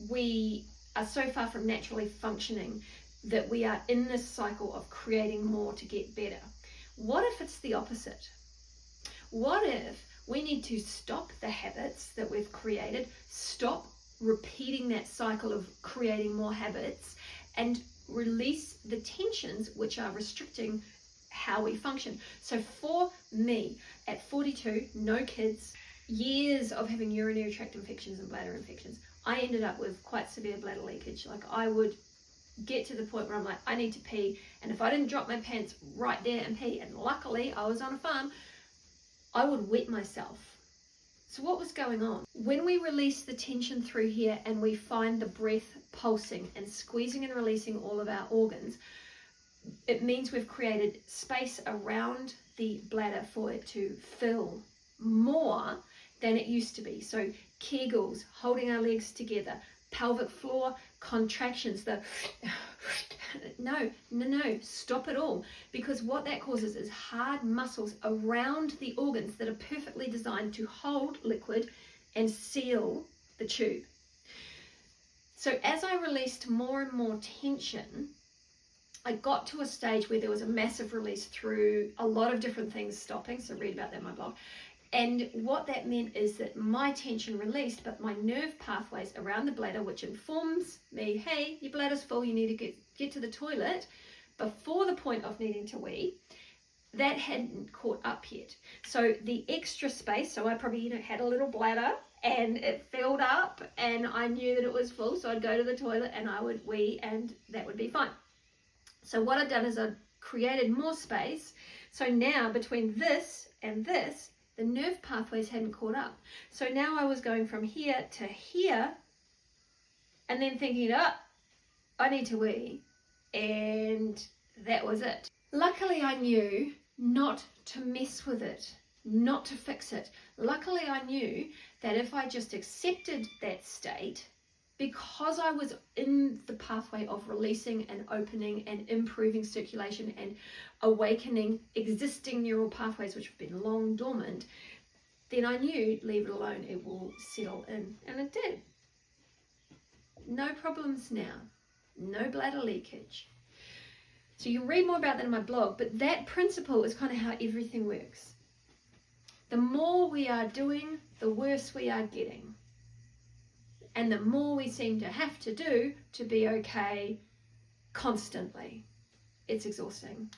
we are so far from naturally functioning that we are in this cycle of creating more to get better. What if it's the opposite? What if we need to stop the habits that we've created, stop repeating that cycle of creating more habits, and release the tensions which are restricting how we function? So for me, at 42, no kids, years of having urinary tract infections and bladder infections, I ended up with quite severe bladder leakage. Like, I would get to the point where I'm like, I need to pee, and if I didn't drop my pants right there and pee, and luckily I was on a farm, I would wet myself. So what was going on? When we release the tension through here and we find the breath pulsing and squeezing and releasing all of our organs, it means we've created space around the bladder for it to fill more than it used to be. So Kegels, holding our legs together, pelvic floor contractions, no, stop it all, because what that causes is hard muscles around the organs that are perfectly designed to hold liquid and seal the tube. So as I released more and more tension, I got to a stage where there was a massive release through a lot of different things stopping, so read about that in my blog. And what that meant is that my tension released, but my nerve pathways around the bladder, which informs me, hey, your bladder's full, you need to get to the toilet before the point of needing to wee, that hadn't caught up yet. So the extra space, so I probably had a little bladder and it filled up and I knew that it was full, so I'd go to the toilet and I would wee and that would be fine. So what I'd done is I'd created more space. So now between this and this, the nerve pathways hadn't caught up. So now I was going from here to here and then thinking, I need to wee. And that was it. Luckily, I knew not to mess with it, not to fix it. Luckily, I knew that if I just accepted that state, because I was in the pathway of releasing and opening and improving circulation and awakening existing neural pathways which have been long dormant, then I knew, leave it alone, it will settle in. And it did. No problems now. No bladder leakage. So you can read more about that in my blog, but that principle is kind of how everything works. The more we are doing, the worse we are getting. And the more we seem to have to do to be okay constantly. It's exhausting.